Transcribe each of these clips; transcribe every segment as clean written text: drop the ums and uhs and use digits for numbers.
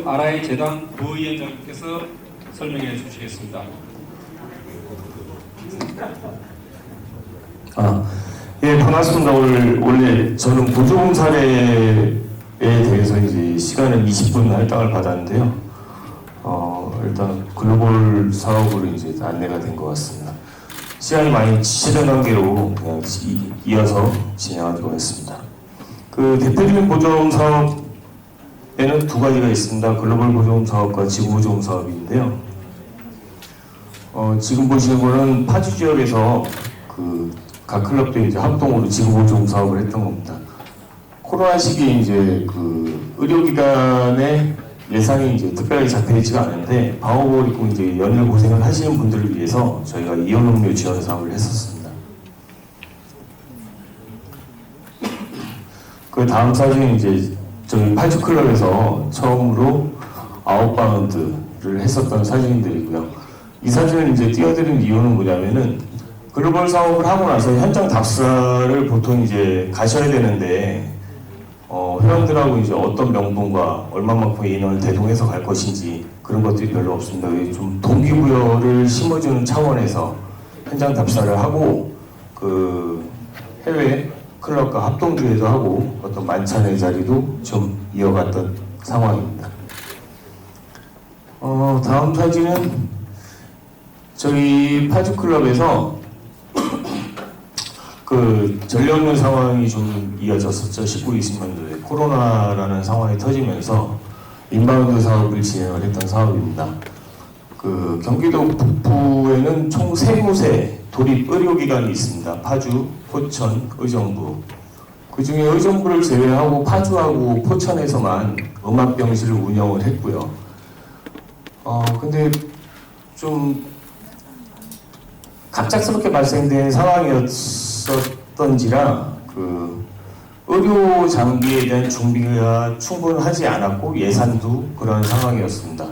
아라이 재단 부위원장께서 설명해 주시겠습니다. 예, 반갑습니다. 원래 저는 보조금 사례에 대해서 이제 시간을 20분 할당을 받았는데요. 일단 글로벌 사업으로 이제 안내가 된 것 같습니다. 시간이 많이 지체된 관계로 그냥 이어서 진행하도록 하겠습니다. 그 대표적인 보조금 사업에는 두 가지가 있습니다. 글로벌 보조금 사업과 지구 보조금 사업인데요. 지금 보시는 거는 파주 지역에서 각 클럽들이 이제 합동으로 지구 보조금 사업을 했던 겁니다. 코로나 시기에 이제 의료기관의 예산이 이제 특별하게 잡혀있지가 않은데 방호복을 입고 이제 연일 고생을 하시는 분들을 위해서 저희가 이온음료 지원 사업을 했었습니다. 그 다음 사진은 이제 저희 파주 클럽에서 처음으로 아웃바운드를 했었던 사진들이고요. 이 사진을 이제 띄워드린 이유는 뭐냐면은 글로벌 사업을 하고 나서 현장 답사를 보통 이제 가셔야 되는데 회원들하고 이제 어떤 명분과 얼마만큼의 인원을 대동해서 갈 것인지 그런 것들이 별로 없습니다. 좀 동기부여를 심어주는 차원에서 현장 답사를 하고 해외 클럽과 합동기회도 하고 어떤 만찬의 자리도 좀 이어갔던 상황입니다. 다음 사진은 저희 파주 클럽에서 전력면 상황이 좀 이어졌었죠. 19, 20년도에 코로나라는 상황이 터지면서 인바운드 사업을 진행을 했던 사업입니다. 경기도 북부에는 총 3곳의 도립 의료기관이 있습니다. 파주, 포천, 의정부. 그 중에 의정부를 제외하고 파주하고 포천에서만 음압병실을 운영을 했고요. 근데 좀 갑작스럽게 발생된 상황이었던지라 의료 장비에 대한 준비가 충분하지 않았고 예산도 그런 상황이었습니다.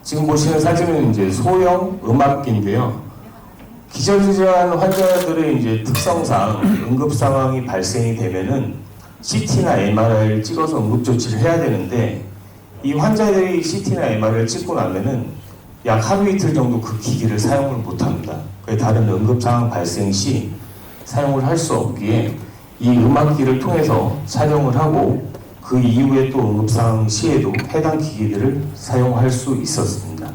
지금 보시는 사진은 이제 소형 음압기인데요. 기저질환 환자들의 이제 특성상 응급 상황이 발생이 되면은 CT나 MRI를 찍어서 응급 조치를 해야 되는데 이 환자들이 CT나 MRI를 찍고 나면은 약 하루 이틀 정도 그 기기를 사용을 못합니다. 다른 응급 상황 발생 시 사용을 할 수 없기에 이 음압기를 통해서 촬영을 하고 그 이후에 또 응급 상황 시에도 해당 기기들을 사용할 수 있었습니다.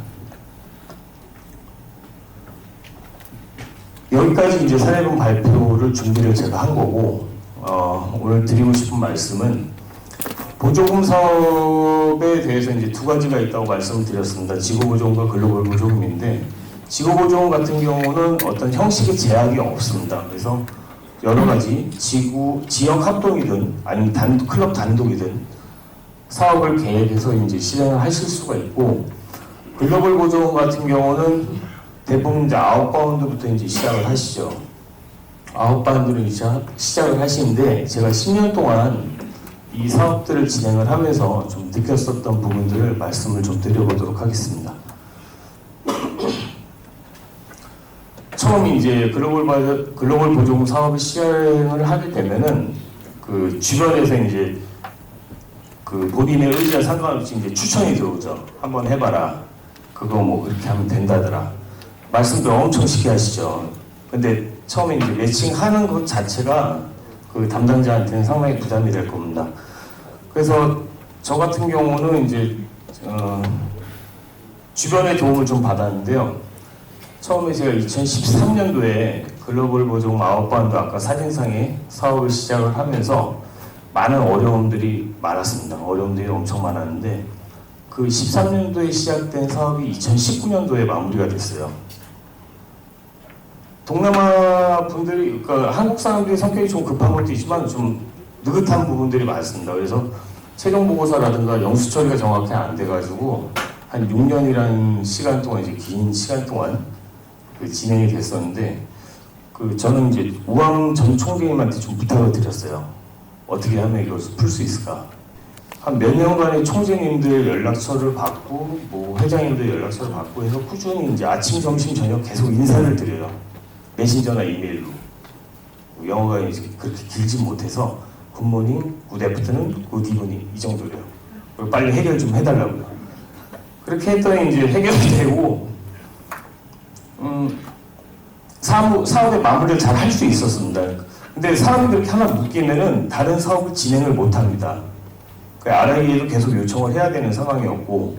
여기까지 이제 사례분 발표를 준비를 제가 한 거고 오늘 드리고 싶은 말씀은 보조금 사업에 대해서 이제 두 가지가 있다고 말씀을 드렸습니다. 지구보조금과 글로벌 보조금인데 지구보조금 같은 경우는 어떤 형식의 제약이 없습니다. 그래서 여러 가지 지역 합동이든 아니면 클럽 단독이든 사업을 계획해서 이제 실행을 하실 수가 있고 글로벌 보조금 같은 경우는 대부분 이제 아웃바운드부터 이제 시작을 하시죠. 아웃바운드를 시작을 하시는데 제가 10년 동안 이 사업들을 진행을 하면서 좀 느꼈었던 부분들을 말씀을 좀 드려보도록 하겠습니다. 처음 이제 글로벌 보조금 사업을 시행을 하게 되면은 주변에서 이제 본인의 의지와 상관없이 이제 추천이 들어오죠. 한번 해봐라. 그거 뭐 그렇게 하면 된다더라. 말씀도 엄청 쉽게 하시죠. 근데 처음에 이제 매칭하는 것 자체가 담당자한테는 상당히 부담이 될 겁니다. 그래서 저 같은 경우는 이제 주변의 도움을 좀 받았는데요. 처음에 제가 2013년도에 글로벌 보조금 아웃바운드 아까 사진상에 사업을 시작을 하면서 많은 어려움들이 많았습니다. 어려움들이 엄청 많았는데 13년도에 시작된 사업이 2019년도에 마무리가 됐어요. 동남아 분들이 한국 사람들이 성격이 좀 급한 것도 있지만 좀 느긋한 부분들이 많습니다. 그래서 최종 보고서라든가 영수 처리가 정확히 안 돼가지고 한 6년이라는 시간 동안 이제 긴 시간 동안 진행이 됐었는데 저는 이제 우왕 전 총재님한테 좀 부탁을 드렸어요. 어떻게 하면 이걸 풀 수 있을까? 한 몇 년간의 총재님들 연락처를 받고 뭐 회장님들 연락처를 받고 해서 꾸준히 이제 아침, 점심, 저녁 계속 인사를 드려요. 메신저나 이메일로. 영어가 이제 그렇게 길지 못해서 굿모닝, 굿애프터눈, 굿이브닝 이 정도래요. 빨리 해결 좀 해달라고요. 그렇게 했더니 이제 해결이 되고 사업의 마무리를 잘 할 수 있었습니다. 근데 사람이 그렇게 하나 묶이면은 다른 사업을 진행을 못 합니다. RI에도 계속 요청을 해야 되는 상황이었고,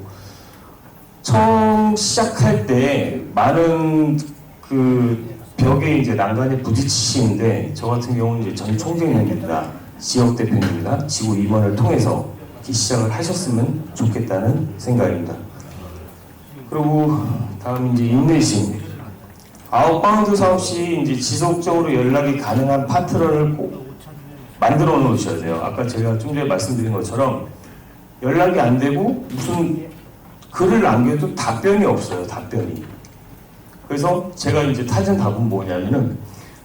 처음 시작할 때 많은 그 벽에 이제 난간에 부딪히시는데, 저 같은 경우는 이제 전 총재님이나 지역 대표님이나 지구 임원을 통해서 시작을 하셨으면 좋겠다는 생각입니다. 그리고 다음 이제 인내심. 아웃바운드 사업 시 이제 지속적으로 연락이 가능한 파트너를 꼭 만들어 놓으셔야 돼요. 아까 제가 좀 전에 말씀드린 것처럼 연락이 안 되고 무슨 글을 남겨도 답변이 없어요. 답변이. 그래서 제가 이제 타진 답은 뭐냐면은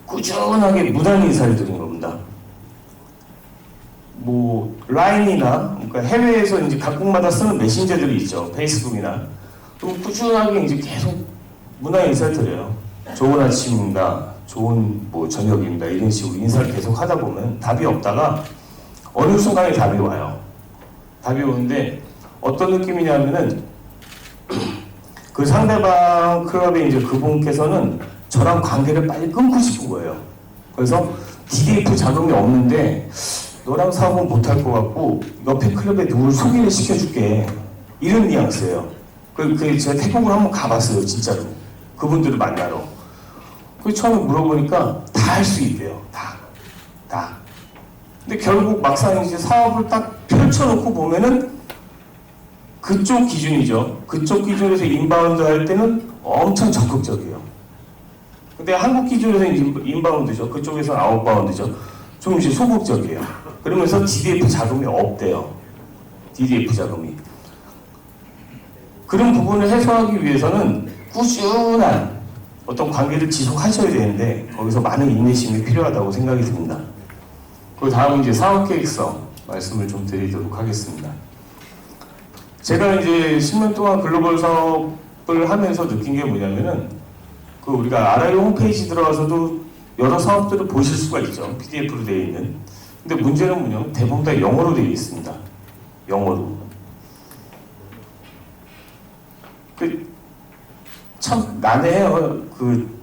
꾸준하게 무단 인사를 드린 겁니다. 뭐 라인이나 그러니까 해외에서 이제 각국마다 쓰는 메신저들이 있죠. 페이스북이나. 그럼 꾸준하게 이제 계속 문화 인사를 드려요. 좋은 아침입니다. 좋은 뭐 저녁입니다. 이런 식으로 인사를 계속 하다 보면 답이 없다가 어느 순간에 답이 와요. 답이 오는데 어떤 느낌이냐면은 그 상대방 클럽의 이제 그분께서는 저랑 관계를 빨리 끊고 싶은 거예요. 그래서 DDF 자금이 없는데 너랑 사업은 못할 것 같고 옆에 클럽에 누굴 소개를 시켜줄게. 이런 뉘앙스예요. 제가 태국을 한번 가봤어요. 진짜로. 그분들을 만나러. 처음에 물어보니까 다 할 수 있대요. 다. 근데 결국 막상 이제 사업을 딱 펼쳐놓고 보면은 그쪽 기준이죠. 그쪽 기준에서 인바운드 할 때는 엄청 적극적이에요. 근데 한국 기준에서 인바운드죠. 그쪽에서는 아웃바운드죠. 좀 이제 소극적이에요. 그러면서 DDF 자금이 없대요. DDF 자금이. 그런 부분을 해소하기 위해서는 꾸준한 어떤 관계를 지속하셔야 되는데 거기서 많은 인내심이 필요하다고 생각이 듭니다. 그리고 다음 이제 사업계획서 말씀을 좀 드리도록 하겠습니다. 제가 이제 10년 동안 글로벌 사업을 하면서 느낀 게 뭐냐면은 우리가 RI 홈페이지 들어가서도 여러 사업들을 보실 수가 있죠. PDF로 되어 있는. 근데 문제는 뭐냐면 대부분 다 영어로 되어 있습니다. 영어로. 참 난해해요.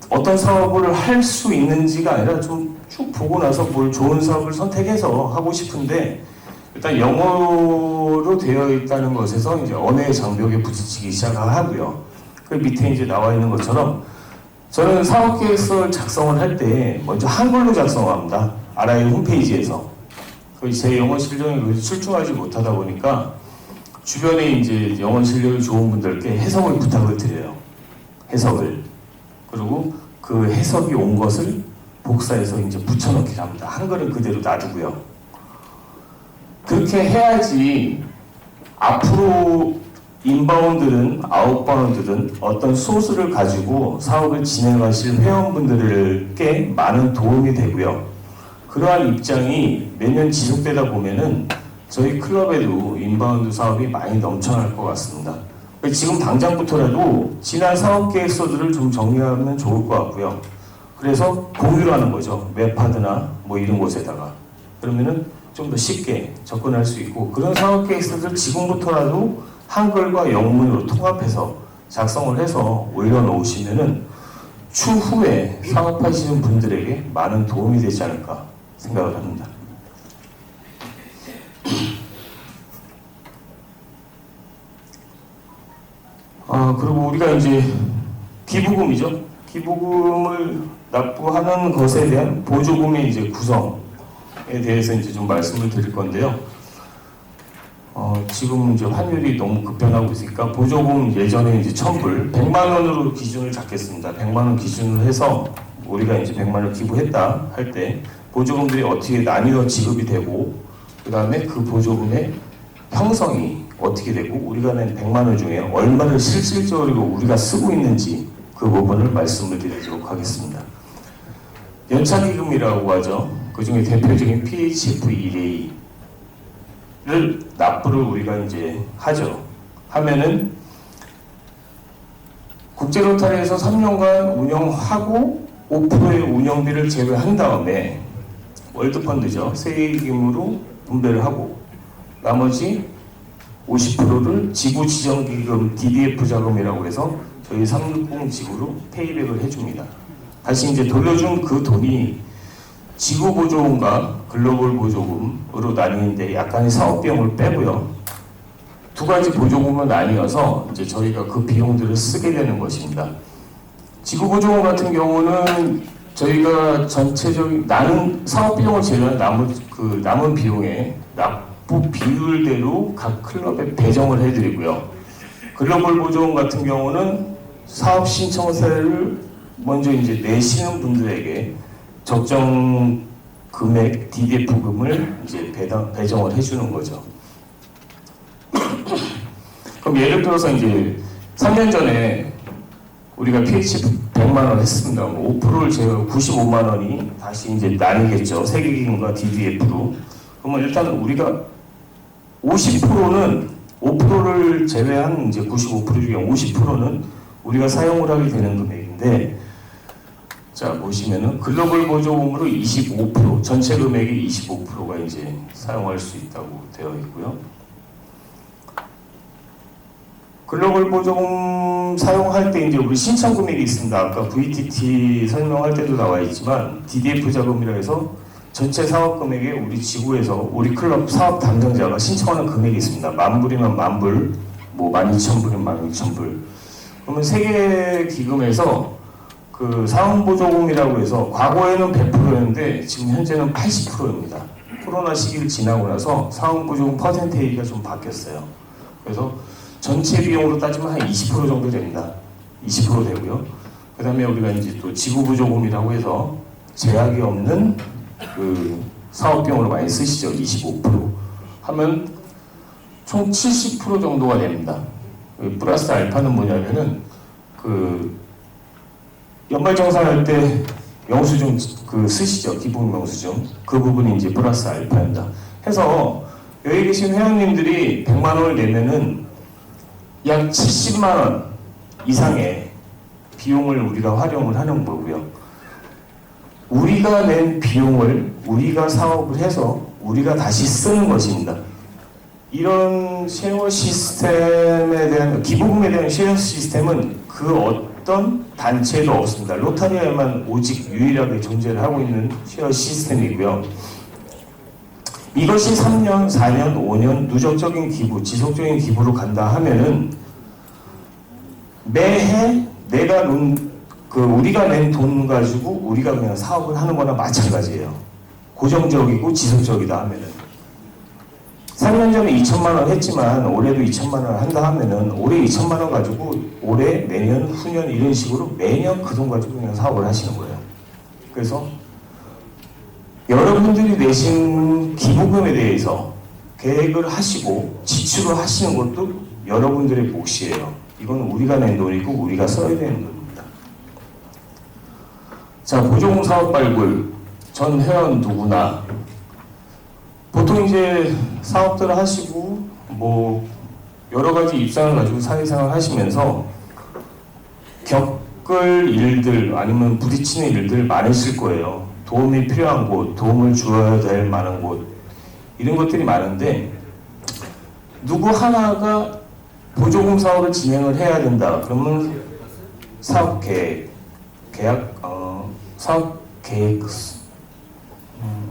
어떤 사업을 할 수 있는지가 아니라 좀 쭉 보고 나서 뭘 좋은 사업을 선택해서 하고 싶은데 일단 영어로 되어 있다는 것에서 이제 언어의 장벽에 부딪히기 시작하고요. 그 밑에 이제 나와 있는 것처럼 저는 사업계획서를 작성을 할 때 먼저 한글로 작성합니다. RI 홈페이지에서. 제 영어 실력이 출중하지 못하다 보니까 주변에 이제 영어 실력이 좋은 분들께 해석을 부탁을 드려요. 해석을. 그리고 그 해석이 온 것을 복사해서 이제 붙여넣기를 합니다. 한글은 그대로 놔두고요. 그렇게 해야지 앞으로 인바운드든 아웃바운드든 어떤 소스를 가지고 사업을 진행하실 회원분들께 많은 도움이 되고요. 그러한 입장이 매년 지속되다 보면은 저희 클럽에도 인바운드 사업이 많이 넘쳐날 것 같습니다. 지금 당장부터라도 지난 사업 계획서들을 좀 정리하면 좋을 것 같고요. 그래서 공유를 하는 거죠. 웹하드나 뭐 이런 곳에다가. 그러면은 좀 더 쉽게 접근할 수 있고 그런 사업 계획서들 지금부터라도 한글과 영문으로 통합해서 작성을 해서 올려놓으시면은 추후에 사업하시는 분들에게 많은 도움이 되지 않을까 생각을 합니다. 그리고 우리가 이제 기부금이죠. 기부금을 납부하는 것에 대한 보조금의 이제 구성에 대해서 이제 좀 말씀을 드릴 건데요. 지금 이제 환율이 너무 급변하고 있으니까 보조금 예전에 이제 1,000불, 100만 원으로 기준을 잡겠습니다. 100만 원 기준을 해서 우리가 이제 100만 원 기부했다 할 때 보조금들이 어떻게 나뉘어 지급이 되고 그 다음에 그 보조금의 형성이 어떻게 되고 우리가 낸 100만 원 중에 얼마를 실질적으로 우리가 쓰고 있는지 그 부분을 말씀을 드리도록 하겠습니다. 연착기금이라고 하죠. 그 중에 대표적인 PHF1A를 납부를 우리가 이제 하죠. 하면은 국제로타리에서 3년간 운영하고 5%의 운영비를 제외한 다음에 월드펀드죠. 세금으로 분배를 하고 나머지 50%를 지구 지정기금 DDF 자금이라고 해서 저희 360 지구로 페이백을 해줍니다. 다시 이제 돌려준 그 돈이 지구 보조금과 글로벌 보조금으로 나뉘는데 약간의 사업 비용을 빼고요. 두 가지 보조금은 나뉘어서 이제 저희가 그 비용들을 쓰게 되는 것입니다. 지구 보조금 같은 경우는 저희가 전체적인 나는 사업 비용을 제외한 남은 비용에 납부 비율대로 각 클럽에 배정을 해드리고요. 글로벌 보조금 같은 경우는 사업 신청서를 먼저 이제 내시는 분들에게 적정 금액 DDF금을 이제 배정을 해주는 거죠. 그럼 예를 들어서 이제 3년 전에 우리가 PH 100만 원 했습니다. 5%를 제외하고 95만 원이 다시 이제 나뉘겠죠. 세계기금과 DDF로. 그러면 일단 우리가 50%는 5%를 제외한 이제 95% 중에 50%는 우리가 사용을 하게 되는 금액인데, 자 보시면은 글로벌 보조금으로 25%, 전체 금액의 25%가 이제 사용할 수 있다고 되어 있고요. 글로벌 보조금 사용할 때 이제 우리 신청 금액이 있습니다. 아까 VTT 설명할 때도 나와 있지만 DDF 자금이라 해서 전체 사업 금액에 우리 지구에서 우리 클럽 사업 담당자가 신청하는 금액이 있습니다. 10,000불이면 10,000불, 뭐 12,000불이면 12,000불. 그러면 세계 기금에서 그 사업 보조금이라고 해서 과거에는 100%였는데 지금 현재는 80%입니다. 코로나 시기를 지나고 나서 사업 보조금 퍼센테이지가 좀 바뀌었어요. 그래서 전체 비용으로 따지면 한 20% 정도 됩니다. 20% 되고요. 그 다음에 우리가 이제 또 지구 보조금이라고 해서 제약이 없는 그 사업 비용으로 많이 쓰시죠. 25% 하면 총 70% 정도가 됩니다. 플러스 알파는 뭐냐면은 그 연말정산할 때 영수증 그 쓰시죠. 기본 영수증. 그 부분이 이제 플러스 알파입니다. 해서 여기 계신 회원님들이 100만 원을 내면은 약 70만 원 이상의 비용을 우리가 활용을 하는 거고요. 우리가 낸 비용을 우리가 사업을 해서 우리가 다시 쓰는 것입니다. 이런 쉐어 시스템에 대한 기부금에 대한 쉐어 시스템은 그 어떤 단체도 없습니다. 로타리아에만 오직 유일하게 존재를 하고 있는 쉐어 시스템이고요. 이것이 3년, 4년, 5년 누적적인 기부, 지속적인 기부로 간다 하면은 매해 우리가 낸 돈 가지고 우리가 그냥 사업을 하는 거나 마찬가지예요. 고정적이고 지속적이다 하면은 3년 전에 2천만 원 했지만 올해도 2천만 원 한다 하면은 올해 2천만 원 가지고 올해, 내년, 후년 이런 식으로 매년 그 돈 가지고 그냥 사업을 하시는 거예요. 그래서 여러분들이 내신 기부금에 대해서 계획을 하시고 지출을 하시는 것도 여러분들의 몫이에요. 이건 우리가 낸 돈이고 우리가 써야 되는 겁니다. 자, 보조금 사업 발굴 전 회원 누구나 보통 이제 사업들을 하시고 뭐 여러 가지 입장을 가지고 사회생활 하시면서 겪을 일들 아니면 부딪히는 일들 많으실 거예요. 도움이 필요한 곳, 도움을 주어야 될 만한 곳 이런 것들이 많은데 누구 하나가 보조금 사업을 진행을 해야 된다. 그러면 사업 계획, 사업 계획,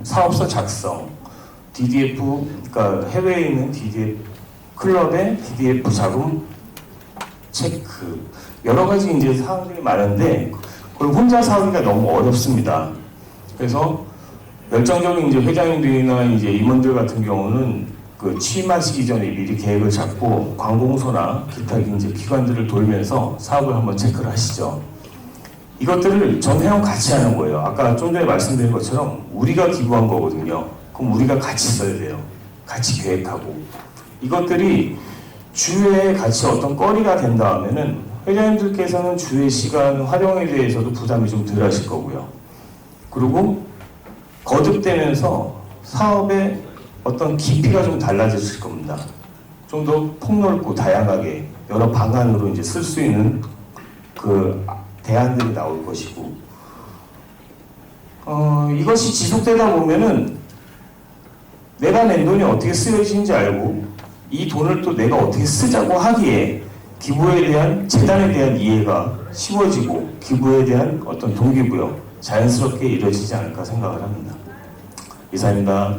사업서 작성, DDF, 그러니까 해외에 있는 DDF 클럽의 DDF 자금 체크 여러 가지 이제 사항들이 많은데 그걸 혼자 하기가 너무 어렵습니다. 그래서 열정적인 이제 회장님들이나 이제 임원들 같은 경우는 그 취임하시기 전에 미리 계획을 잡고 관공서나 기타 이제 기관들을 돌면서 사업을 한번 체크를 하시죠. 이것들을 전 회원 같이 하는 거예요. 아까 좀 전에 말씀드린 것처럼 우리가 기부한 거거든요. 그럼 우리가 같이 써야 돼요. 같이 계획하고 이것들이 주에 같이 어떤 거리가 된다 하면은 회장님들께서는 주의 시간 활용에 대해서도 부담이 좀 덜 하실 거고요. 그리고 거듭되면서 사업의 어떤 깊이가 좀 달라졌을 겁니다. 좀 더 폭넓고 다양하게 여러 방안으로 이제 쓸 수 있는 그 대안들이 나올 것이고, 이것이 지속되다 보면은 내가 낸 돈이 어떻게 쓰여지는지 알고 이 돈을 또 내가 어떻게 쓰자고 하기에 기부에 대한 재단에 대한 이해가 쉬워지고 기부에 대한 어떤 동기부여 자연스럽게 이루어지지 않을까 생각을 합니다. 이상입니다.